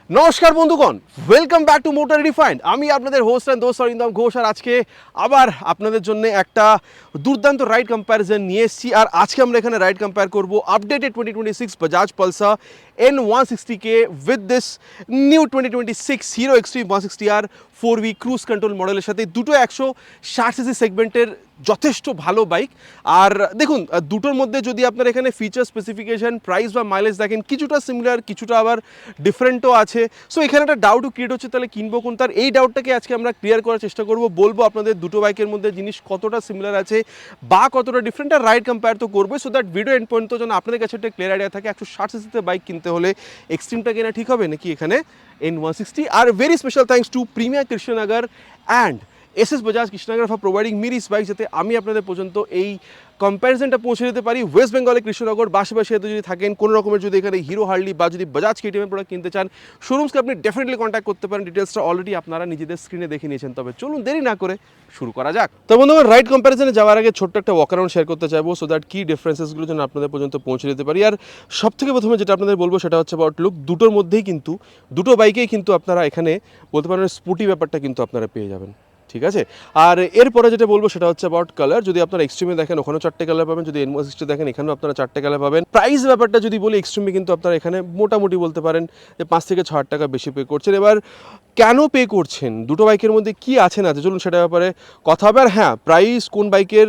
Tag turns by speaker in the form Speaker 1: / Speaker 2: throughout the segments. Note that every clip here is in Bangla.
Speaker 1: নমস্কার বন্ধুগণ, welcome back to motor refined. আমি আপনাদের হোস্ট অ্যান্ড দোস্ত অরিন্দম ঘোষ, আর আজকে আবার আপনাদের জন্য একটা দুর্দান্ত রাইড কম্প্যারিজন নিয়ে এসেছি। আর আজকে আমরা এখানে রাইড কম্পেয়ার করবো updated 2026 Bajaj Pulsar N160K with this new 2026 Hero Xtreme 160R 4V cruise control মডেলের সাথে। দুটো 160cc সেগমেন্টের যথেষ্ট ভালো বাইক। আর দেখুন, দুটোর মধ্যে যদি আপনার এখানে ফিচার স্পেসিফিকেশন, প্রাইস বা মাইলেজ দেখেন, কিছুটা সিমিলার, কিছুটা আবার ডিফারেন্টও আছে। সো এখানে একটা ডাউটও ক্রিয়েট হচ্ছে, তাহলে কিনবো কোন? তার এই ডাউটটাকে আজকে আমরা ক্লিয়ার করার চেষ্টা করবো। বলবো আপনাদের দুটো বাইকের মধ্যে জিনিস কতটা সিমিলার আছে বা কতটা ডিফারেন্ট, আর রাইড কম্পেয়ার তো করবো, সো দ্যাট ভিডিও এন্ড পর্যন্ত যেন আপনাদের কাছে একটা ক্লিয়ার আইডিয়া থাকে 160cc বাইক কিনতে হলে এক্সট্রিমটা কেনা ঠিক হবে নাকি এখানে N160। Are very special thanks to premier Krishnanagar and SS Bajaj Krishnanagar for providing me this bike, যাতে আমি আপনাদের পর্যন্ত এই কম্প্যারিজনটা পৌঁছে দিতে পারি। ওয়েস্ট বেঙ্গলে কৃষ্ণনগর বাসে যদি থাকেন, কোনো রকমের যদি এখানে হিরো হার্লি বা যদি বাজাজ কেটিএম প্রোডাক্ট কিনতে চান, শোরুমসকে আপনি ডেফিনেটলি কন্ট্যাক্ট করতে পারেন। ডিটেলসটা অলরেডি আপনারা নিজেদের স্ক্রিনে দেখে নিয়েছেন। তবে চলুন দেরি না করে শুরু করা যাক। তো বন্ধুগণ, রাইড কম্প্যারিজনে যাওয়ার আগে ছোট্ট একটা ওয়াক অ্যারাউন্ড শেয়ার করতে চাইবো, সো দ্যাট কি ডিফারেন্সেসগুলো যেন আপনাদের পর্যন্ত পৌঁছে দিতে পারি। আর সব থেকে প্রথমে যেটা আপনাদের বলবো সেটা হচ্ছে অ্যাবাউট লুক। দুটোর মধ্যেই কিন্তু, দুটো বাইকেই কিন্তু আপনারা এখানে বলতে পারেন স্পোর্টি ব্যাপারটা কিন্তু আপনারা পেয়ে যাবেন, ঠিক আছে। আর এরপরে যেটা বলবো সেটা হচ্ছে অ্যাবাউট কালার। যদি আপনারা এক্সট্রিমে দেখেন, ওখানেও 4টে কালার পাবেন। যদি N160 দেখেন, এখানেও আপনারা 4টে কালার পাবেন। প্রাইস ব্যাপারটা যদি বলি, এক্সট্রিমে কিন্তু আপনারা এখানে মোটামুটি বলতে পারেন যে 5 থেকে 6 টাকা বেশি পে করছেন। এবার কেন পে করছেন, দুটো বাইকের মধ্যে কি আছে না আছে, চলুন সেটার ব্যাপারে কথা হবে। আর হ্যাঁ, প্রাইস কোন বাইকের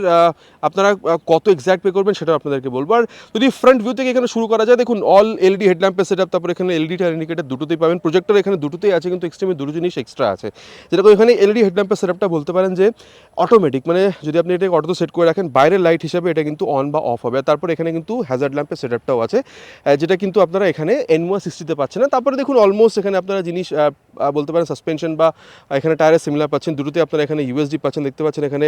Speaker 1: আপনারা কত এক্স্যাক্ট পে করবেন সেটাও আপনাদেরকে বলবো। আর যদি ফ্রন্ট ভিউ থেকে এখানে শুরু করা যায়, দেখুন অল এলইডি হেডল্যাম্পের সেটআপ, তারপর এখানে এলইডি টার ইন্ডিকেটর দুটোতেই পাবেন। প্রজেক্টর এখানে দুটোতেই আছে, কিন্তু এক্সট্রিমে দুটো জিনিস এক্সট্রা আছে। যেরকম এখানে এলইডি হেডল্যাম্পের সেটআপটা বলতে পারেন যে অটোমেটিক, মানে যদি আপনি এটাকে অটোতে সেট করে রাখেন, বাইরের লাইট হিসাবে এটা কিন্তু অন বা অফ হবে। তারপর এখানে কিন্তু হ্যাজার্ড ল্যাম্পের সেটআপটাও আছে, যেটা কিন্তু আপনারা এখানে N160তে পাচ্ছেন না। তারপরে দেখুন অলমোস্ট এখানে আপনারা জিনিস বলতে পারেন সাসপেনশন বা এখানে টায়ারের সিমিলার পাচ্ছেন। দুটোতে আপনারা এখানে ইউএসডি পাচ্ছেন, দেখতে পাচ্ছেন এখানে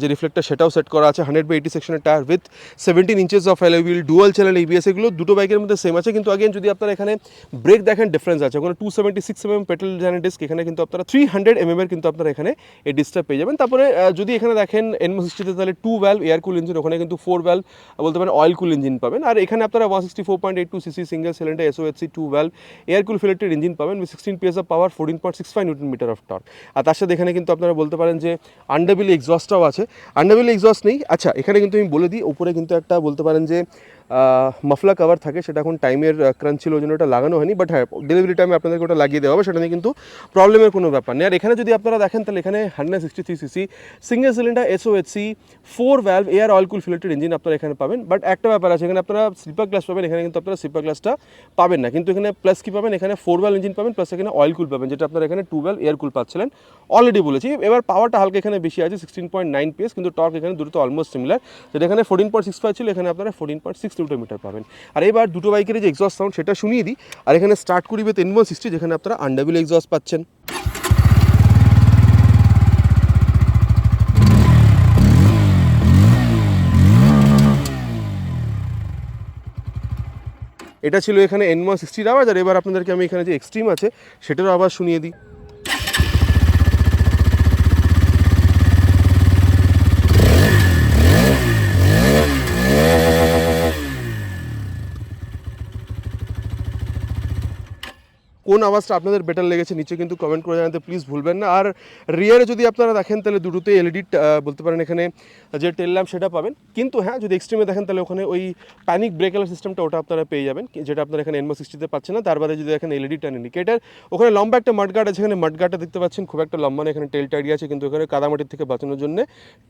Speaker 1: যে রিফ্লেক্টার সেটাও সেট করা আছে। 100/80 সেকশনের tyre with 17 inches of alloy wheel, dual channel ABS, এগুলো দুটো বাইকের মধ্যে সেম আছে। কিন্তু আগেন যদি আপনারা এখানে ব্রেক দেখেন, ডিফারেন্স আছে। ওখানে 276mm পেট্রোল ডিজাইনের ডিস্ক, এখানে কিন্তু আপনারা 300mm কিন্তু আপনারা এখানে এই ডিস্কটা পেয়ে যাবেন। তারপরে যদি এখানে দেখেন N160তে, তাহলে 2 ভ্যালভ এয়ার কুল ইঞ্জিন, ওখানে কিন্তু 4 ভ্যালভ বলতে পারেন অয়েল কুল ইঞ্জিন পাবেন। আর এখানে আপনারা 164.82cc single cylinder SOHC 2 valve air cool ফিল্টারের ইঞ্জিন পাবেন with 16 PS of power, 14.65 newton metre of torque. আর তার সাথে এখানে কিন্তু আপনারা বলতে পারেন যে আন্ডারবিলি এক্সস্টটাও আছে। আন্ডারবিলি এক্সস্ট নেই, আচ্ছা এখানে কিন্তু আমি বলে দিই, উপরে কিন্তু একটা বলতে পারেন যে মাফলা কভার থাকে, সেটা এখন টাইমের ক্রাঞ্চ ছিল ওই জন্য ওটা লাগানো হয়নি, বাট হ্যাঁ ডেলিভারি টাইমে আপনাদেরকে ওটা লাগিয়ে দেওয়া হবে, সেটা নিয়ে কিন্তু প্রবলেমের কোনো ব্যাপার নেই। আর এখানে যদি আপনারা দেখেন, তাহলে এখানে 163cc single cylinder SOHC 4 valve air oil cool ফিল্টারের ইঞ্জিন আপনারা এখানে পাবেন। বাট একটা ব্যাপার আছে, এখানে আপনারা স্লিপার গ্লাস পাবেন, এখানে কিন্তু আপনারা স্লিপার গ্লাসটা পাবেন না। কিন্তু এখানে প্লাস কি পাবেন, এখানে 4 ভ্যালভ ইঞ্জিন পাবেন, প্লাস এখানে অয়েল কুল পাবেন, যেটা আপনারা এখানে 2 ভ্যালভ এয়ার কুল পাচ্ছিলেন অলরেডি বলেছি। এবার পাওয়ারটা হালকা এখানে বেশি আছে, 16.9 PS, কিন্তু টর্ক এখানে দুটো অলমোস্ট সিমিলার, যেটা এখানে 14.65 ছিল, এখানে আপনারা 14.6 নিউটন মিটার পাবেন। আর এবার দুটো বাইকের যে এক্সস্ট সাউন্ড সেটা শুনিয়ে দিই। আর এখানে স্টার্ট করি উইথ N160, যেখানে আপনারা আন্ডারবিল এক্সস্ট পাচ্ছেন। এটা ছিল এখানে N160 আওয়াজ। আর এবার আপনাদেরকে আমি এখানে যে এক্সট্রিম আছে সেটারও আবার শুনিয়ে দিই। কোন আওয়াজটা আপনাদের বেটার লেগেছে নিচে কিন্তু কমেন্ট করে জানাতে প্লিজ ভুলবেন না। আর রিয়ারে যদি আপনারা দেখেন, তাহলে দুটোতে এলইডি বলতে পারেন এখানে যে টেল ল্যাম্প সেটা পাবেন। কিন্তু হ্যাঁ, যদি এক্সট্রিমে দেখেন, তাহলে ওখানে ওই প্যানিক ব্রেক অ্যালার্ট সিস্টেমটা ওটা আপনারা পেয়ে যাবেন, যেটা আপনারা এখানে N160তে পাচ্ছেন না। তার বাদে যদি দেখেন এলইডি টার্ন ইন্ডিকেটার, ওখানে লম্বা একটা মাডগার্ড আছে। এখানে মাডগার্ডটা দেখতে পাচ্ছেন খুব একটা লম্বা না, এখানে টেল টায়ারই আছে, কিন্তু এখানে কাদামাটির থেকে বাঁচানোর জন্য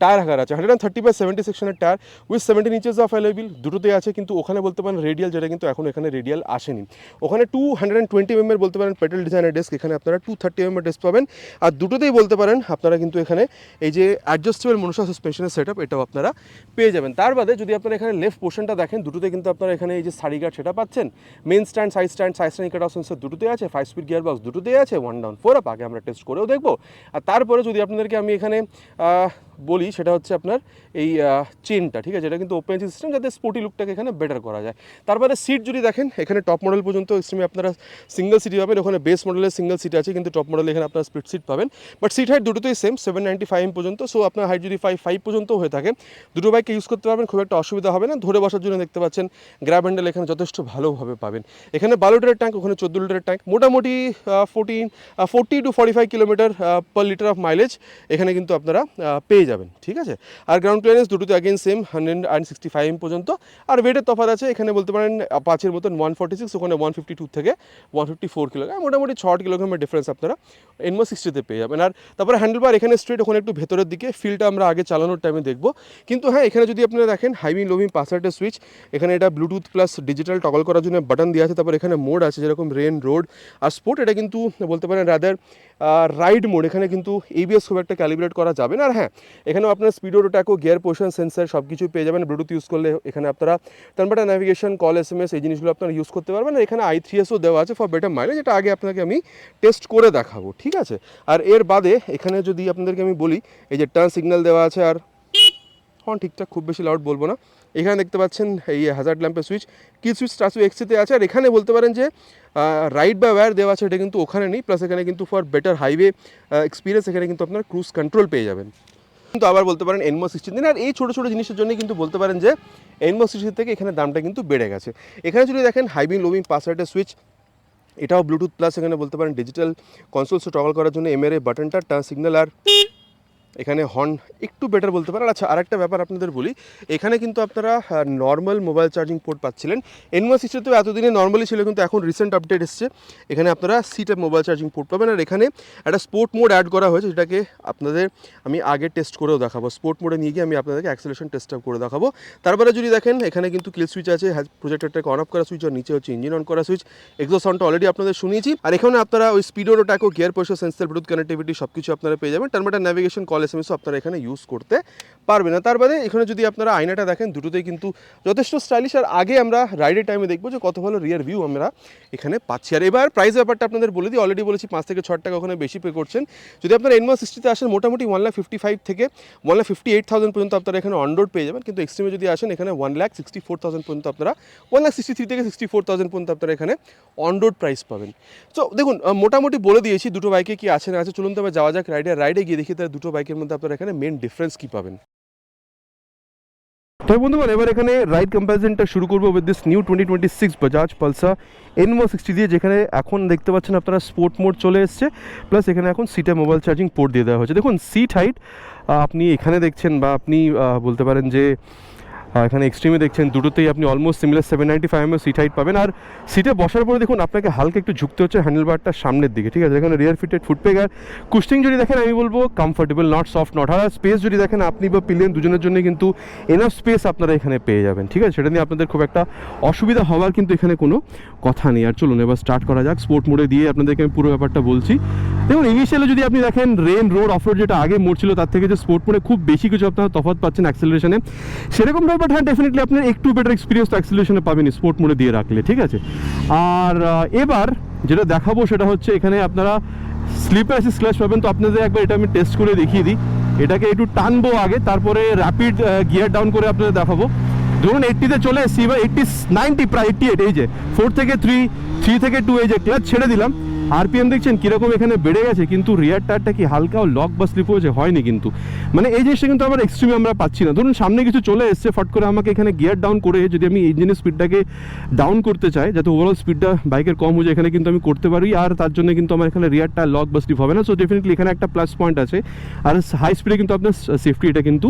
Speaker 1: টায়ার হাগার আছে। 130/70 সেকশনের tyre with 17 inches of alloy wheel দুটোতে আছে। কিন্তু ওখানে বলতে পারেন রেডিয়াল, যেটা কিন্তু এখন এখানে রেডিয়াল আসেনি। ওখানে 220mm বলতে পারেন পেট্রোল ডিজাইনের ডিস্ক, এখানে আপনারা 230mm ডিস্ক পাবেন। আর দুটোতেই বলতে পারেন আপনারা কিন্তু এখানে এই যে অ্যাডজাস্টেবল মনোসা সাসপেনশনের সেটআপ, এটাও আপনারা পেয়ে যাবেন। তার বাদে যদি আপনারা এখানে লেফট পোর্শনটা দেখেন, দুটোতে কিন্তু আপনারা এখানে এই যে সারি গার্ড সেটা পাচ্ছেন। Main stand, side stand cut off sensor দুটোতেই আছে। 5 স্পিড গিয়ার বক্স দুটোতেই আছে। 1 ডাউন 4 আপ, আগে আমরা টেস্ট করেও দেখবো। আর তারপরে যদি আপনাদেরকে আমি এখানে বলি, সেটা হচ্ছে আপনার এই চেনটা, ঠিক আছে, এটা কিন্তু ওপেন সিস্টেম, যাতে স্পোর্টি লুকটাকে এখানে বেটার করা যায়। তারপরে সিট যদি দেখেন, এখানে টপ মডেল পর্যন্ত এক্সট্রিমে আপনারা সিঙ্গেল সিটই পাবেন, ওখানে বেস মডেলের সিঙ্গেল সিট আছে, কিন্তু টপ মডেলে এখানে আপনার স্প্লিট সিট পাবেন। বাট সিট হাইট দুটোতেই সেম 795 পর্যন্ত। সো আপনার হাইট যদি 5 পর্যন্ত হয়ে থাকে, দুটো বাইককে ইউজ করতে পারবেন, খুব একটা অসুবিধা হবে না। ধরে বসার জন্য দেখতে পাচ্ছেন গ্র্যাব হ্যান্ডেল এখানে যথেষ্ট ভালোভাবে পাবেন। এখানে 12 লিটারের ট্যাঙ্ক, ওখানে 14 লিটারের ট্যাঙ্ক, মোটামুটি 40 to 45 kilometre per litre of mileage এখানে কিন্তু আপনারা পেয়ে যাবেন, ঠিক আছে। আর গ্রাউন্ড ক্লিয়ারেন্স দুটোতে অ্যাগেন সেম 165 পর্যন্ত। আর ওয়েটের তফাৎ আছে, এখানে বলতে পারেন 5-এর মতন 146, ওখানে 152 থেকে 154 কিলোগ্রাম, মোটামুটি 6 কিলোগ্রামের ডিফারেন্স আপনারা এনমো 60-তে পেয়ে যাবেন। আর তারপরে হ্যান্ডেলবার এখানে স্ট্রেট, ওখানে একটু ভেতরের দিকে, ফিলটা আমরা আগে চালানোর টাইমে দেখবো। কিন্তু হ্যাঁ, এখানে যদি আপনারা দেখেন হাই বিম লো বিম পাসারের সুইচ, এখানে এটা ব্লুটুথ প্লাস ডিজিটাল টগল করার জন্য বাটন দেওয়া আছে। তারপর এখানে মোড আছে যেরকম রেন, রোড আর স্পোর্ট। এটা কিন্তু বলতে পারেন রাদার রাইড মোড, এখানে কিন্তু এবিএস খুব একটা ক্যালিব্রেট করা যাবে না। আর হ্যাঁ, এখানেও আপনার স্পিডোটোটাকো, গিয়ার পোজিশন সেন্সার সব কিছুই পেয়ে যাবেন। ব্লুটুথ ইউজ করলে এখানে আপনারা টার্নবাটা ন্যাভিগেশন, কল, SMS এই জিনিসগুলো আপনারা ইউজ করতে পারবেন। আর এখানে i3Sও দেওয়া আছে ফর বেটার মাইলেজ, এটা আগে আপনাকে আমি টেস্ট করে দেখাবো, ঠিক আছে। আর এর বাদে এখানে যদি আপনাদেরকে আমি বলি, এই যে টার্ন সিগন্যাল দেওয়া আছে, আর হর্ন ঠিকঠাক খুব বেশি লাউড বলবো না। এখানে দেখতে পাচ্ছেন এই হ্যাজার্ড ল্যাম্পের সুইচ, কি সুইচ স্টার্সু এক্সিতে আছে। আর এখানে বলতে পারেন যে রাইড বা ওয়্যার দেওয়া আছে, এটা কিন্তু ওখানে নেই। প্লাস এখানে কিন্তু ফর বেটার হাইওয়ে এক্সপিরিয়েন্স এখানে কিন্তু আপনার ক্রুজ কন্ট্রোল পেয়ে যাবেন। কিন্তু আবার বলতে পারেন এনমো 60 দিন। আর এই ছোটো ছোটো জিনিসের জন্যই কিন্তু বলতে পারেন যে এনমো 60 থেকে এখানে দামটা কিন্তু বেড়ে গেছে। এখানে যদি দেখেন হাই বিম লো বিম পাসারের সুইচ, এটাও ব্লুটুথ প্লাস এখানে বলতে পারেন ডিজিটাল কনসোলসও টগল করার জন্য এমআরএ বাটনটা, টার্ন সিগন্যাল, আর এখানে হর্ন একটু বেটার বলতে পারেন। আচ্ছা, আরেকটা ব্যাপার আপনাদের বলি, এখানে কিন্তু আপনারা নর্মাল মোবাইল চার্জিং পোর্ট পাচ্ছিলেন। এনমো 60 তো এতদিনে নর্মালি ছিল, কিন্তু এখন রিসেন্ট আপডেট এসছে, এখানে আপনারা C type mobile charging port পাবেন। আর এখানে একটা স্পোর্ট মোড অ্যাড করা হয়েছে, যেটাকে আপনাদের আমি আগে টেস্ট করেও দেখাবো। স্পোর্ট মোডে নিয়ে গিয়ে আমি আপনাদেরকে অ্যাক্সেলারেশন টেস্টটা করে দেখাবো। তারপরে যদি দেখেন এখানে কিন্তু কিল সুইচ আছে, প্রজেক্টরটাকে অন অফ করা সুইচ, আর নিচে হচ্ছে ইঞ্জিন অন করা সুইচ। এক্সস্ট সাউন্ডটা অলরেডি আপনাদের শুনিয়েছি। আর এখানে আপনারা ওই স্পিডোটোটাকো, gear position sensor, Bluetooth connectivity সব কিছু আপনারা পেয়ে যাবেন। টার্নবাটা ন্যাভিগেশন, কল, SMS আপনারা এখানে ইউজ করতে পারবে না। তার বাদে এখানে যদি আপনারা আয়নাটা দেখেন, দুটোতেই কিন্তু যথেষ্ট স্টাইলিশ। আর আগে আমরা রাইডের টাইমে দেখবো যে কত ভালো রিয়ার ভিউ আমরা এখানে পাচ্ছি। আর এবার প্রাইস ব্যাপারটা আপনাদের বলে দিই, অলরেডি বলেছি 5 থেকে 6 টাকা ওখানে বেশি পে করছেন। যদি আপনারা এনমো 60-তে আসেন, মোটামুটি 1,55,000 থেকে 1,58,000 পর্যন্ত আপনারা এখানে অন রোড পেয়ে যাবেন। কিন্তু এক্সট্রিমে যদি আসেন, এখানে 1,64,000 পর্যন্ত আপনারা 1,63,000 থেকে 64,000 পর্যন্ত আপনারা এখানে অন রোড প্রাইস পাবেন। তো দেখুন, মোটামুটি বলে দিয়েছি দুটো বাইকে কি আছে না আছে। চলুন তবে যাওয়া যাক রাইডে গিয়ে দেখি তার দুটো বাইকের মধ্যে আপনারা এখানে মেন ডিফারেন্স কী পাবেন। তো বন্ধুগণ, এবার এখানে রাইড কম্প্যারিজনটা শুরু করবো with this new 2026 Bajaj Pulsar এনমো 60 দিয়ে, যেখানে এখন দেখতে পাচ্ছেন আপনারা স্পোর্ট মোড চলে এসছে। প্লাস এখানে এখন সিটে মোবাইল চার্জিং পোর্ট দিয়ে দেওয়া হয়েছে। দেখুন সিট হাইট আপনি এখানে দেখছেন, বা আপনি বলতে পারেন যে এখানে এক্সট্রিমে দেখছেন, দুটোতেই আপনি almost similar 795 mm seat height পাবেন। আর সিটে বসার পরে দেখুন আপনাকে হালকা একটু ঝুঁকতে হচ্ছে হ্যান্ডেলবারটা সামনের দিকে, ঠিক আছে। এখানে রিয়ার ফিটেড ফুটপেগ। আর কুশনিং যদি দেখেন, আমি বলবো comfortable, not soft, not hard. আর স্পেস যদি দেখেন, আপনি বা পিলিয়ন দুজনের জন্য কিন্তু এনাফ স্পেস আপনারা এখানে পেয়ে যাবেন, ঠিক আছে। সেটা নিয়ে আপনাদের খুব একটা অসুবিধা হওয়ার কিন্তু এখানে কোনো কথা নেই। আর চলুন এবার স্টার্ট করা যাক। স্পোর্ট মোডে দিয়ে আপনাদেরকে আমি পুরো ব্যাপারটা বলছি। দেখুন ইনিশিয়ালি যদি আপনি দেখেন রেন, রোড, অফ রোড যেটা আগে মোড ছিল, তার থেকে যে স্পোর্ট মোডে খুব বেশি কিছু আপনারা তফাৎ পাচ্ছেন অ্যাক্সেলারেশনে, সেরকম ব্যাপার। হ্যাঁ, ডেফিনেটলি আপনার একটু বেটার এক্সপিরিয়েন্স তো অ্যাক্সেলারেশনে পাবেন স্পোর্ট মোডে দিয়ে রাখলে, ঠিক আছে। আর এবার যেটা দেখাবো সেটা হচ্ছে, এখানে আপনারা স্লিপার অ্যাসিস্ট ক্লাচ পাবেন। তো আপনাদের একবার এটা আমি টেস্ট করে দেখিয়ে দিই। এটাকে একটু টানবো আগে, তারপরে র্যাপিড গিয়ার ডাউন করে আপনাদের দেখাবো। ধরুন 80-তে চলে এসেছি, এবার 80, 90, প্রায় 88, এই যে 4 থেকে 3, 3 থেকে 2, এই যে ক্লাচ ছেড়ে দিলাম। আরপিএম দেখছেন কীরকম এখানে বেড়ে গেছে, কিন্তু রিয়ার টায়ারটা কি হালকাও লক বা স্লিপ হয়েছে, হয়নি কিন্তু। মানে এই জিনিসটা কিন্তু আবার এক্সট্রিমে আমরা পাচ্ছি না। ধরুন সামনে কিছু চলে এসছে, ফট করে আমাকে এখানে গিয়ার ডাউন করে যদি আমি ইঞ্জিনের স্পিডটাকে ডাউন করতে চাই, যাতে ওভারঅল স্পিডটা বাইকের কম হয়ে যায়, এখানে কিন্তু আমি করতে পারি। আর তার জন্য কিন্তু আমার এখানে রিয়ার টায়ার লক বা স্লিপ হবে না। সো ডেফিনেটলি এখানে একটা প্লাস পয়েন্ট আছে। আর হাই স্পিডে কিন্তু আপনার সেফটি এটা কিন্তু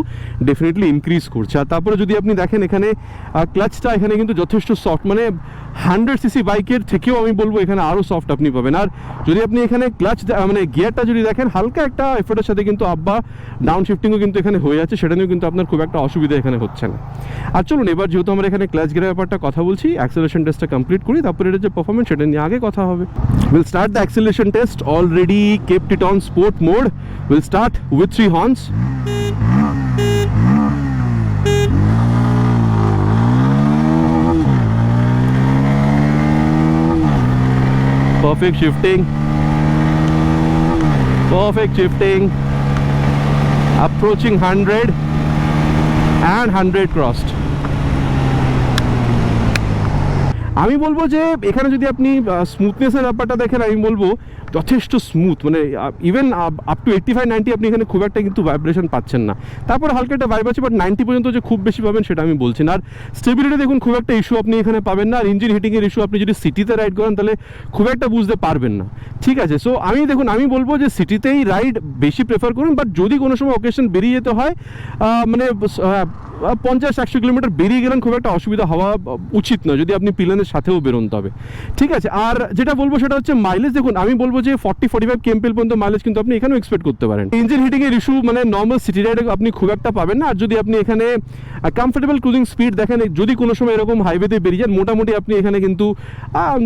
Speaker 1: ডেফিনেটলি ইনক্রিজ করছে। আর তারপরে যদি আপনি দেখেন এখানে ক্লাচটা এখানে কিন্তু যথেষ্ট সফট, মানে 100cc বাইকের থেকেও আমি বলবো এখানে আরও সফট আপনি পাবেন। আর যদি আপনি এখানে ক্লাচ মানে গিয়ারটা যদি দেখেন, হালকা একটা এফোর্টের সাথে কিন্তু আপ বা ডাউন শিফটিংও কিন্তু এখানে হয়ে যাচ্ছে, সেটা নিয়েও কিন্তু আপনার খুব একটা অসুবিধা এখানে হচ্ছে না। আর চলুন এবার যেহেতু আমরা এখানে ক্লাচ গিয়ারের ব্যাপারটা কথা বলছি, অ্যাক্সেলারেশন টেস্টটা কমপ্লিট করি, তারপরে এটা যে পারফরমেন্স সেটা নিয়ে আগে কথা হবে। Will start the acceleration test, already kept it on sport mode. Will start with 3 horns. Perfect shifting, approaching 100 and 100 crossed. আমি বলবো যে এখানে যদি আপনি স্মুথনেসের ব্যাপারটা দেখেন, আমি বলবো যথেষ্ট স্মুথ, মানে ইভেন আপ টু 85-90 আপনি এখানে খুব একটা কিন্তু ভাইব্রেশন পাচ্ছেন না। তারপরে হালকা একটা ভাইব আছে, বাট 90 পর্যন্ত যে খুব বেশি পাবেন সেটা আমি বলছি না। আর স্টেবিলিটি দেখুন খুব একটা ইস্যু আপনি এখানে পাবেন না। আর ইঞ্জিন হিটিংয়ের ইস্যু আপনি যদি সিটিতে রাইড করেন তাহলে খুব একটা বুঝতে পারবেন না, ঠিক আছে। সো আমি বলবো যে সিটিতেই রাইড বেশি প্রেফার করুন, বাট যদি কোনো সময় অকেশন বেরিয়ে যেতে হয়, মানে 50-100 কিলোমিটার বেরিয়ে গেলেন, খুব একটা অসুবিধা হওয়া উচিত নয় যদি আপনি প্লেনের সাথেও বেরোন তবে, ঠিক আছে। আর যেটা বলবো সেটা হচ্ছে মাইলেজ। দেখুন আমি বলবো যে 40-45 kmpl পর্যন্ত মাইলেজ কিন্তু আপনি এখানেও এক্সপেক্ট করতে পারেন। ইঞ্জিন হিটিং এর ইস্যু মানে নর্মাল সিটি রাইডে আপনি খুব একটা পাবেন না। আর যদি আপনি এখানে কমফোর্টেবল ক্রুজিং স্পিড দেখেন, যদি কোনো সময় এরকম হাইওয়েতে বেরিয়ে যান, মোটামুটি আপনি এখানে কিন্তু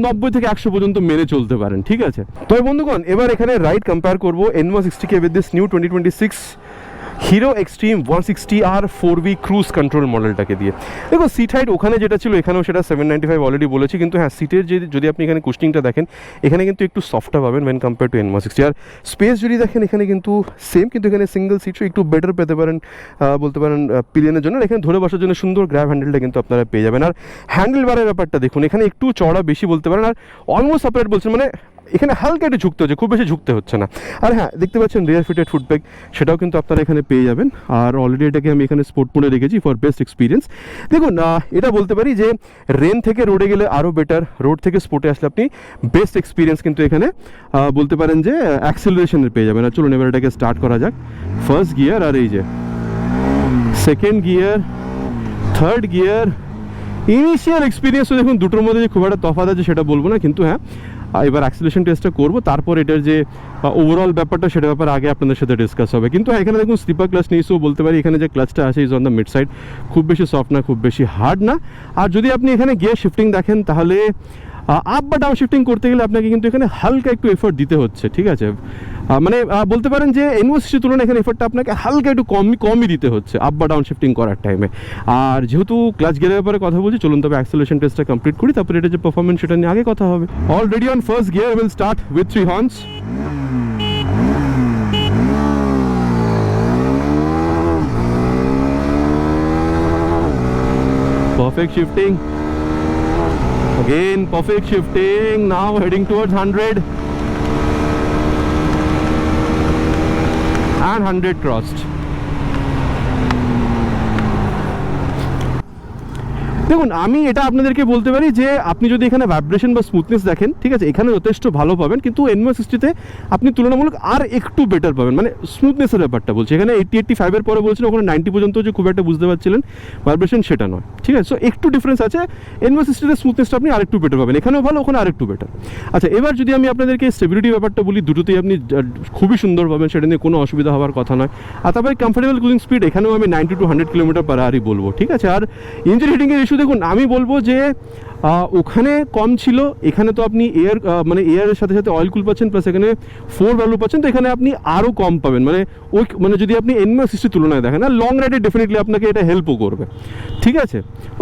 Speaker 1: 90-100 পর্যন্ত মেনে চলতে পারেন, ঠিক আছে। তবে বন্ধুগণ, এবার এখানে রাইড কম্পেয়ার করবো N160K with this new 2026 Hero Xtreme 160R 4V cruise control মডেলটাকে দিয়ে। দেখো সিট হাইট ওখানে যেটা ছিল এখানেও সেটা 795 অলরেডি বলেছি, কিন্তু হ্যাঁ সিটের যদি আপনি এখানে কুশনিংটা দেখেন, এখানে কিন্তু একটু সফটটা পাবেন ওয়েন কম্পেয়ার টু N160। আর স্পেস যদি দেখেন এখানে কিন্তু সেম, কিন্তু এখানে সিঙ্গেল সিটও একটু বেটার পেতে পারেন, বলতে পারেন পিলিয়নের জন্য। এখানে ধরে বসার জন্য সুন্দর গ্র্যাব হ্যান্ডেলটা কিন্তু আপনারা পেয়ে যাবেন। আর হ্যান্ডেল বারের ব্যাপারটা দেখুন, এখানে একটু চড়া বেশি বলতে পারেন, আর অলমোস্ট সেপারেট বলছেন, মানে এখানে হালকা একটু ঝুঁকতে হচ্ছে, খুব বেশি ঝুঁকতে হচ্ছে না। আর হ্যাঁ দেখতে পাচ্ছেন রিয়ার ফিটেড ফুটব্যাগ, সেটাও কিন্তু আপনারা এখানে পেয়ে যাবেন। আর অলরেডি এটাকে আমি এখানে স্পোর্ট মোডে রেখেছি ফর বেস্ট এক্সপিরিয়েন্স। দেখুন এটা বলতে পারি যে রেন থেকে রোডে গেলে আরও বেটার, রোড থেকে স্পোর্টে আসলে আপনি বেস্ট এক্সপিরিয়েন্স কিন্তু এখানে বলতে পারেন যে অ্যাক্সেলারেশনের পেয়ে যাবেন। আর চলুন এবার এটাকে স্টার্ট করা যাক। ফার্স্ট গিয়ার, আর এই যে second gear, third gear. Initial এক্সপিরিয়েন্সও দেখুন দুটোর মধ্যে যে খুব একটা তফাৎ আছে সেটা বলবো না, কিন্তু হ্যাঁ এবার অ্যাক্সিলারেশন টেস্টটা করবো, তারপর এটার যে ওভারঅল ব্যাপারটা সেটার ব্যাপারে আগে আপনাদের সাথে ডিসকাস হবে। কিন্তু এখানে দেখুন স্লিপার ক্লাচ নেই, সো বলতে পারি এখানে যে ক্লাচটা আছে is on the mid side, খুব বেশি সফট না, খুব বেশি হার্ড না। আর যদি আপনি এখানে গিয়ার শিফটিং দেখেন, তাহলে আপ বা ডাউন শিফটিং করতে গেলে আপনাকে কিন্তু এখানে হালকা একটু এফোর্ট দিতে হচ্ছে, ঠিক আছে। মানে বলতে পারেন যে N160 তুলনায় এখানে এফোর্টটা আপনাকে হালকা একটু কমই দিতে হচ্ছে আপ বা ডাউন শিফটিং করার টাইমে। আর যেহেতু ক্লাচ গিয়ারের ব্যাপারে কথা বলছি, চলুন তবে অ্যাক্সেলারেশন টেস্টটা কমপ্লিট করি, তারপরে এটা যে পারফরমেন্স সেটা নিয়ে আগে কথা হবে। Already on first gear, will start with 3 horns. Perfect shifting. Again, perfect shifting. Now heading towards 100. And 100 crossed. দেখুন আমি এটা আপনাদেরকে বলতে পারি যে আপনি যদি এখানে ভাইব্রেশন বা স্মুথনেস দেখেন, ঠিক আছে, এখানে যথেষ্ট ভালো পাবেন, কিন্তু N160-তে আপনি তুলনামূলক আর একটু বেটার পাবেন, মানে স্মুথনেসের ব্যাপারটা বলছি। এখানে 80-85-এর পরে বলছিলেন, ওখানে 90 পর্যন্ত যে খুব একটা বুঝতে পারছিলেন ভাইব্রেশন, সেটা নয়, ঠিক আছে। সো একটু ডিফারেন্স আছে। N160-তে স্মুথনেসটা আপনি আরেকটু বেটার পাবেন, এখানেও ভালো, ওখানে আরেকটু বেটার। আচ্ছা, এবার যদি আমি আপনাদেরকে স্টেবিলিটি ব্যাপারটা বলি, দুটোতেই আপনি খুবই সুন্দর পাবেন, সেটা নিয়ে কোনো অসুবিধা হওয়ার কথা নয়। আর তারপরে কমফোর্টেবল ক্রুজিং স্পিড এখানেও আমি 90-100 km/h বলবো, ঠিক আছে। আর ইঞ্জিন হিটিংয়ের ইস্যু দেখুন, আমি বলবো যে ওখানে কম ছিল, এখানে তো আপনি মানে এয়ারের সাথে সাথে অয়েল কুল পাচ্ছেন, প্লাস এখানে 4 ভ্যালু পাচ্ছেন, তো এখানে আপনি আরও কম পাবেন, মানে যদি আপনি N160 তুলনায় দেখেন। আর লং রাইডে ডেফিনেটলি আপনাকে এটা হেল্পও করবে, ঠিক আছে।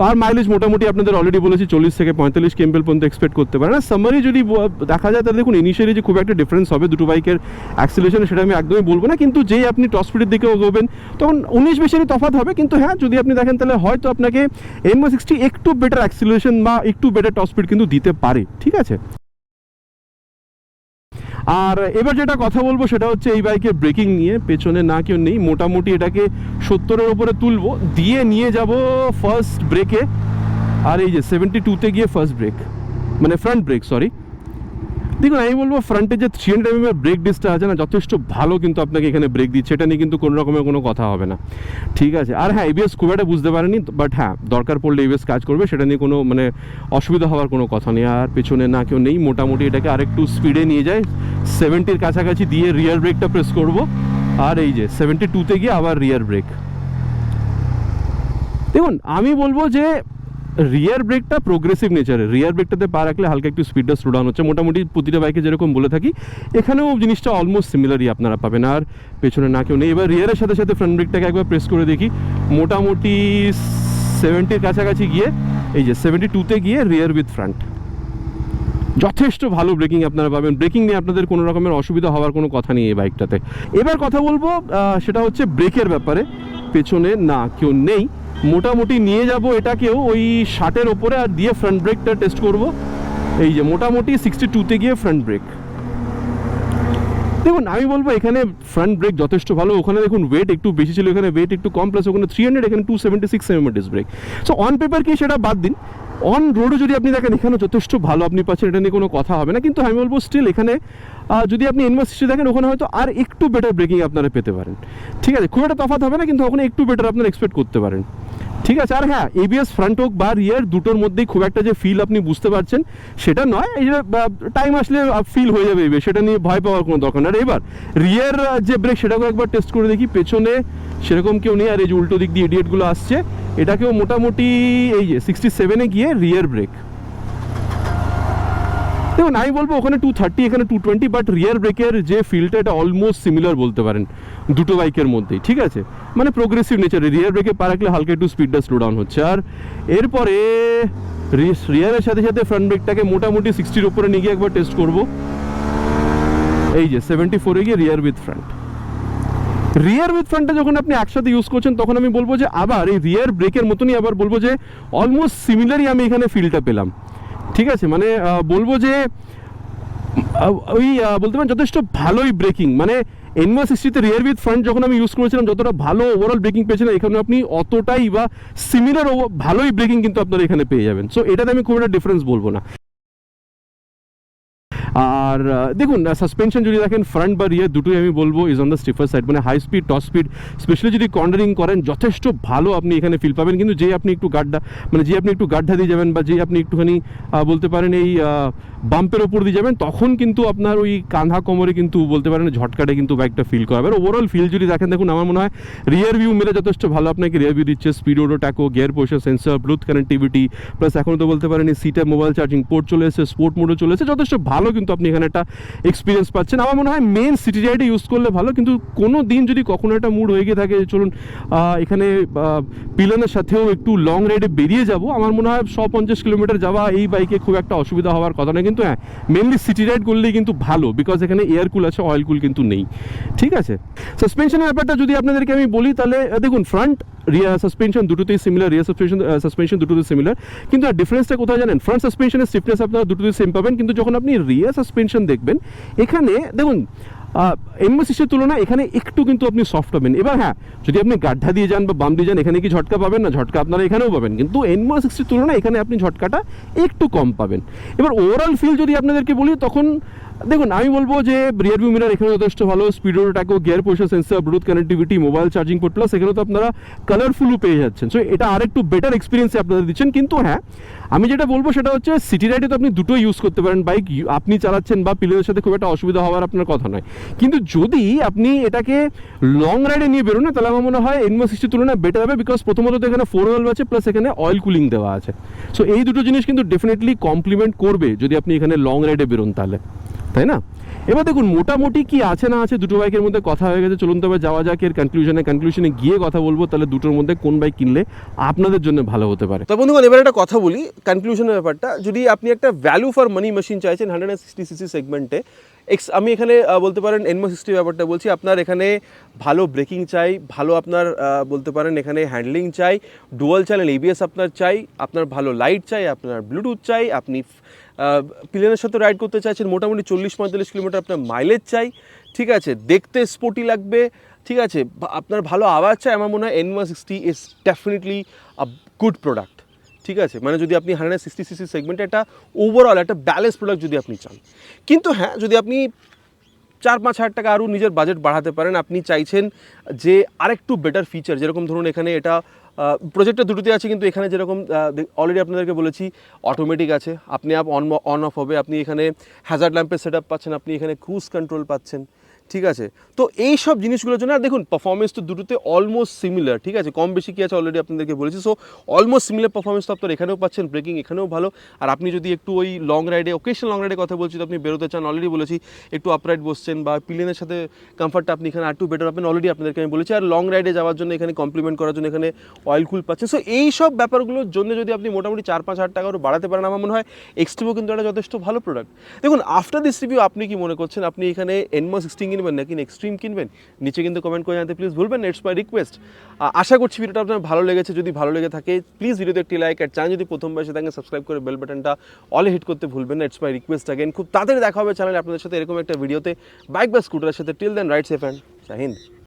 Speaker 1: আর মাইলেজ মোটামুটি আপনাদের অলরেডি বলেছি 40-45 kmpl পর্যন্ত এক্সপেক্ট করতে পারেন। আর সামারি যদি দেখা যায়, তাহলে দেখুন ইনিশিয়ালি যে খুব একটা ডিফারেন্স হবে দুটো বাইকের অ্যাক্সিলারেশন, সেটা আমি একদমই বলবো না, কিন্তু যেই আপনি টপ স্পিডের দিকে এগোবেন তখন 19-20 তফাৎ হবে। কিন্তু হ্যাঁ যদি আপনি দেখেন তাহলে হয়তো আপনাকে N160 একটু বেটার অ্যাক্সিলারেশন বা একটু বেটার টপ স্পিড কিন্তু দিতে পারে, ঠিক আছে। আর এবার যেটা কথা বলবো সেটা হচ্ছে এই বাইকের ব্রেকিং নিয়ে। পেছনে না কেউ নেই, মোটামুটি এটাকে 70-এর উপরে তুলবো, দিয়ে নিয়ে যাব ফার্স্ট ব্রেকে। আর এই যে 72-তে গিয়ে ফার্স্ট ব্রেক, মানে ফ্রন্ট ব্রেক, সরি। দেখুন আমি বলবো ফ্রন্টে যে 300 mm ব্রেক ডিসটা আছে না, যথেষ্ট ভালো কিন্তু আপনাকে এখানে ব্রেক দিচ্ছে, এটা নিয়ে কিন্তু কোনো রকমের কোনো কথা হবে না, ঠিক আছে। আর হ্যাঁ ABS খুব একটা বুঝতে পারেনি, বাট হ্যাঁ দরকার পড়লে ABS কাজ করবে, সেটা নিয়ে কোনো মানে অসুবিধা হওয়ার কোনো কথা নেই। আর পেছনে না কেউ নেই, মোটামুটি এটাকে আরেকটু স্পিডে নিয়ে যায়, 70-র কাছাকাছি দিয়ে রিয়ার ব্রেকটা প্রেস করব। আর এই যে 72-তে গিয়ে আবার রিয়ার ব্রেক। দেখুন আমি বলবো যে রিয়ার ব্রেকটা প্রোগ্রেসিভ নেচারের, রিয়ার ব্রেকটাতে পা রাখলে হালকা একটু স্পিডটা স্লো ডাউন হচ্ছে, মোটামুটি প্রতিটা বাইকে যেরকম বলে থাকি এখানেও জিনিসটা অলমোস্ট সিমিলারই আপনারা পাবেন। আর পেছনে না কেউ নেই। এবার রিয়ারের সাথে সাথে ফ্রন্ট ব্রেকটাকে একবার প্রেস করে দেখি, মোটামুটি 70-র কাছাকাছি গিয়ে এই যে 72-তে গিয়ে রিয়ার উইথ ফ্রন্ট, যথেষ্ট ভালো ব্রেকিং আপনারা পাবেন। ব্রেকিং নিয়ে আপনাদের কোনো রকমের অসুবিধা হওয়ার কোনো কথা নেই এই বাইকটাতে। এবার কথা বলবো সেটা হচ্ছে ব্রেকের ব্যাপারে। পেছনে না কেউ নেই,
Speaker 2: মোটামুটি নিয়ে যাব এটাকেও ওই 60-এর ওপরে, আর দিয়ে ফ্রন্ট ব্রেকটা টেস্ট করব। এই যে মোটামুটি 62-তে গিয়ে ফ্রন্ট ব্রেক। দেখুন আমি বলবো এখানে ফ্রন্ট ব্রেক যথেষ্ট ভালো। ওখানে দেখুন ওয়েট একটু বেশি ছিল, এখানে ওয়েট একটু কম, প্লাস ওখানে 300, এখানে 276 mm disc brake. So on paper কি সেটা বাদ দিন, অন রোডও যদি আপনি দেখেন এখানে যথেষ্ট ভালো আপনি পাচ্ছেন, এটা নিয়ে কোনো কথা হবে না। কিন্তু আমি বলবো স্টিল এখানে যদি আপনি N160 দেখেন ওখানে হয়তো আর একটু বেটার ব্রেকিং আপনারা পেতে পারেন। ঠিক আছে, খুব একটা তফাৎ হবে না, কিন্তু ওখানে একটু বেটার আপনারা এক্সপেক্ট করতে পারেন। ঠিক আছে, আর হ্যাঁ ABS ফ্রন্ট হোক বা রিয়ার দুটোর মধ্যেই খুব একটা যে ফিল আপনি বুঝতে পারছেন সেটা নয়, এই যে টাইম আসলে ফিল হয়ে যাবে ABS, সেটা নিয়ে ভয় পাওয়ার কোনো দরকার না। আর এবার রিয়ার যে ব্রেক সেটাকেও একবার টেস্ট করে দেখি, পেছনে সেরকম কেউ নেই, আর এই যে উল্টো দিক দিয়ে ইডিয়েটগুলো আসছে এটাকেও মোটামুটি এই যে 67-এ গিয়ে রিয়ার ব্রেক। দেখুন আমি বলবো ওখানে 230, এখানে 220, বাট রিয়ার ব্রেকের যে ফিলটা এটা অলমোস্ট সিমিলার বলতে পারেন দুটো বাইকের মধ্যেই। ঠিক আছে, মানে প্রোগ্রেসিভ নেচারে রিয়ার ব্রেকে পা রাখলে হালকা একটু স্পিডটা স্লো ডাউন হচ্ছে। আর এরপরে রিয়ারের সাথে সাথে ফ্রন্ট ব্রেকটাকে মোটামুটি 60-এর উপরে নিয়ে গিয়ে একবার টেস্ট করব। এই যে 74-এ গিয়ে রিয়ার উইথ ফ্রন্ট। রিয়ার উইথ ফ্রন্টটা যখন আপনি একসাথে ইউজ করছেন তখন আমি বলবো যে আবার এই রিয়ার ব্রেকের মতনই আবার বলবো যে অলমোস্ট সিমিলারই আমি এখানে ফিলটা পেলাম। ঠিক আছে, মানে বলবো যে ওই বলতে পারেন যথেষ্ট ভালোই ব্রেকিং, মানে N160-তে রিয়ার উইথ ফ্রন্ট যখন আমি ইউজ করেছিলাম যতটা ভালো ওভারঅল ব্রেকিং পেয়েছিলাম, এখানে আপনি অতটাই বা সিমিলার ভালোই ব্রেকিং কিন্তু আপনারা এখানে পেয়ে যাবেন। সো এটাতে আমি খুব একটা ডিফারেন্স বলবো না। আর দেখুন সাসপেনশন যদি দেখেন ফ্রন্ট বা রিয়ার দুটোই আমি বলবো is on the stiffer side, মানে high speed top speed specially যদি কর্নারিং করেন যথেষ্ট ভালো আপনি এখানে ফিল পাবেন। কিন্তু যে আপনি একটু গাড্ডা মানে যে আপনি একটু গাড্ডা দিয়ে যাবেন বা যে আপনি একটুখানি বলতে পারেন এই বাম্পের ওপর দিয়ে যাবেন তখন কিন্তু আপনার ওই কাঁধা কোমরে কিন্তু বলতে পারেন ঝটকাটে কিন্তু বাইকটা ফিল করাবে। আর ওভারঅল ফিল যদি দেখেন দেখুন আমার মনে হয় রিয়ার ভিউ মিলে যথেষ্ট ভালো আপনাকে রিয়ার ভিউ দিচ্ছে, speed odo tacho, gear position sensor, Bluetooth connectivity, plus এখন তো বলতে পারেন এই সিটে মোবাইল চার্জিং পোর্ট চলে এসেছে, স্পোর্ট মোডও চলে এসেছে, যথেষ্ট ভালো কিন্তু আপনি এখানে একটা এক্সপিরিয়েন্স পাচ্ছেন। আমার মনে হয় মেন সিটি রাইডে ইউজ করলে ভালো, কিন্তু কোনো দিন যদি কখনো একটা মুড হয়ে গিয়ে থাকে চলুন এখানে পিলনের সাথেও একটু লং রাইডে বেরিয়ে যাব, আমার মনে হয় 150 কিলোমিটার যাওয়া এই বাইকে খুব একটা অসুবিধা হওয়ার কথা নয়। কিন্তু হ্যাঁ মেনলি সিটি রাইড করলেই কিন্তু ভালো, বিকজ এখানে এয়ার কুল আছে, অয়েল কুল কিন্তু নেই। ঠিক আছে, সাসপেনশনের ব্যাপারটা যদি আপনাদেরকে আমি বলি তাহলে দেখুন ফ্রন্ট রিয়ার সাসপেনশন দুটোতেই সিমিলার, রিয়ার সাসপেনশন দুটোতেই সিমিলার, কিন্তু আর ডিফারেন্সটা কোথায় জানেন? ফ্রন্ট সাসপেনশনের স্টিফনেস আপনারা দুটোতেই সেম পাবেন, কিন্তু যখন আপনি রিয়ার সাসপেনশন দেখবেন এখানে দেখুন N160-এর তুলনায় এখানে একটু কিন্তু আপনি সফট পাবেন। এবার হ্যাঁ যদি আপনি গাড্ডা দিয়ে যান বা বাম দিয়ে যান এখানে কি ঝটকা পাবেন না? ঝটকা আপনারা এখানেও পাবেন, কিন্তু N160-এর তুলনায় এখানে আপনি ঝটকাটা একটু কম পাবেন। এবার ওভারঅল ফিল যদি আপনাদেরকে বলি তখন দেখুন আমি বলবো যে রিয়ার ভিউ মিরার এখানে যথেষ্ট ভালো, speedo tacho, gear position sensor, Bluetooth connectivity, mobile charging port, plus এখানে তো আপনারা কালারফুলও পেয়ে যাচ্ছেন। সো এটা আরেকটু বেটার এক্সপিরিয়েন্স আপনাদের দিচ্ছেন। কিন্তু হ্যাঁ আমি যেটা বলবো সেটা হচ্ছে সিটি রাইডে তো আপনি দুটোই ইউজ করতে পারেন, বাইক আপনি চালাচ্ছেন বা পিলারের সাথে খুব একটা অসুবিধা হওয়ার আপনার কথা নয়। কিন্তু যদি আপনি এটাকে লং রাইডে নিয়ে বেরোন না তাহলে আমার মনে হয় N160 তুলনায় বেটার হবে, বিকজ প্রথমত তো এখানে 4 হুইল আছে, প্লাস এখানে অয়েল কুলিং দেওয়া আছে। সো এই দুটো জিনিস কিন্তু ডেফিনেটলি কমপ্লিমেন্ট করবে যদি আপনি এখানে লং রাইডে বেরোন তাহলে, তাই না? এবার দেখুন মোটামুটি কি আছে না আছে দুটো বাইকের মধ্যে কথা হয়ে গেছে, চলুন তবে যাওয়া যাক এর কনক্লুশনে গিয়ে কথা বলবো তাহলে দুটোর মধ্যে কোন বাইক কিনলে আপনাদের জন্য ভালো হতে পারে।
Speaker 1: তো বন্ধুগণ এবার একটা কথা বলি কনক্লুশনের ব্যাপারটা, যদি আপনি একটা ভ্যালু ফর মানি মেশিন চাইছেন 160cc সেগমেন্টে, আমি এখানে বলতে পারেন N160 ব্যাপারটা বলছি, আপনার এখানে ভালো ব্রেকিং চাই, ভালো আপনার বলতে পারেন এখানে হ্যান্ডলিং চাই, ডুয়াল চ্যানেল ABS আপনার চাই, আপনার ভালো লাইট চাই, আপনার ব্লুটুথ চাই, আপনি প্লেনের সাথে রাইড করতে চাইছেন মোটামুটি 40-45 কিলোমিটার আপনার মাইলেজ চাই। ঠিক আছে, দেখতে স্পোর্টি লাগবে, ঠিক আছে, আপনার ভালো আওয়াজ চাই, আমার মনে হয় N160 is definitely a good product. ঠিক আছে, মানে যদি আপনি 160cc সেগমেন্টে একটা ওভারঅল একটা ব্যালেন্স প্রোডাক্ট যদি আপনি চান। কিন্তু হ্যাঁ যদি আপনি 4-5 হাজার টাকা আরও নিজের বাজেট বাড়াতে পারেন, আপনি চাইছেন যে আরেকটু বেটার ফিচার, যেরকম ধরুন এখানে এটা প্রজেক্টটা দুটোতে আছে, কিন্তু এখানে যেরকম অলরেডি আপনাদেরকে বলেছি অটোমেটিক আছে, আপনি অন অফ হবে, আপনি এখানে হ্যাজার্ড ল্যাম্পের সেট আপ পাচ্ছেন, আপনি এখানে ক্রুজ কন্ট্রোল পাচ্ছেন। ঠিক আছে, তো এই সব জিনিসগুলোর জন্য আর দেখুন পারফরমেন্স তো দুটোতে অলমোস্ট সিমিলার। ঠিক আছে, কম বেশি কী আছে অলরেডি আপনাদেরকে বলেছি। সো অলমোস্ট সিমিলার পারফরমেন্স তো আপনার এখানেও পাচ্ছেন, ব্রেকিং এখানেও ভালো। আর আপনি যদি একটু ওই লং রাইডে ওকেশনাল লং রাইডে কথা বলছি, তো আপনি বেরোতে চান, অলরেডি বলেছি একটু আপরাইট বসছেন বা পিলিয়নের সাথে কমফর্টটা আপনি এখানে আর একটু বেটার পাবেন, অলরেডি আপনাদেরকে আমি বলেছি। আর লং রাইডে যাওয়ার জন্য এখানে কমপ্লিমেন্ট করার জন্য এখানে অয়েল কুল পাচ্ছেন। সো এই সব ব্যাপারগুলোর জন্য যদি আপনি মোটামুটি 4-5 হাজার টাকারও বাড়াতে পারেন, আমার মনে হয় এক্সট্রিমও কিন্তু একটা যথেষ্ট ভালো প্রোডাক্ট। দেখুন আফটার দিস রিভিউ আপনি কি মনে করছেন? আপনি এখানে N160 কিনবেন নেবেন নাকি এক্সট্রিম কিনবেন নিচে কিন্তু কমেন্ট করে জানাতে প্লিজ ভুলবেন না, ইটস মাই রিকোয়েস্ট। আশা করছি ভিডিওটা আপনার ভালো লেগেছে, যদি ভালো লেগে থাকে প্লিজ ভিডিওতে একটি লাইক, আর চ্যানেল যদি প্রথমবার এসে থাকেন সাবস্ক্রাইব করে বেল বাটনটা অলে হিট করতে ভুলবেন না, ইটস মাই রিকোয়েস্ট অ্যাগেন। খুব তাড়াতাড়ি দেখা হবে চ্যানেলে আপনাদের সাথে এরকম একটা ভিডিওতে বাইক বা স্কুটারের সাথে। Till then ride safe and জয় হিন্দ।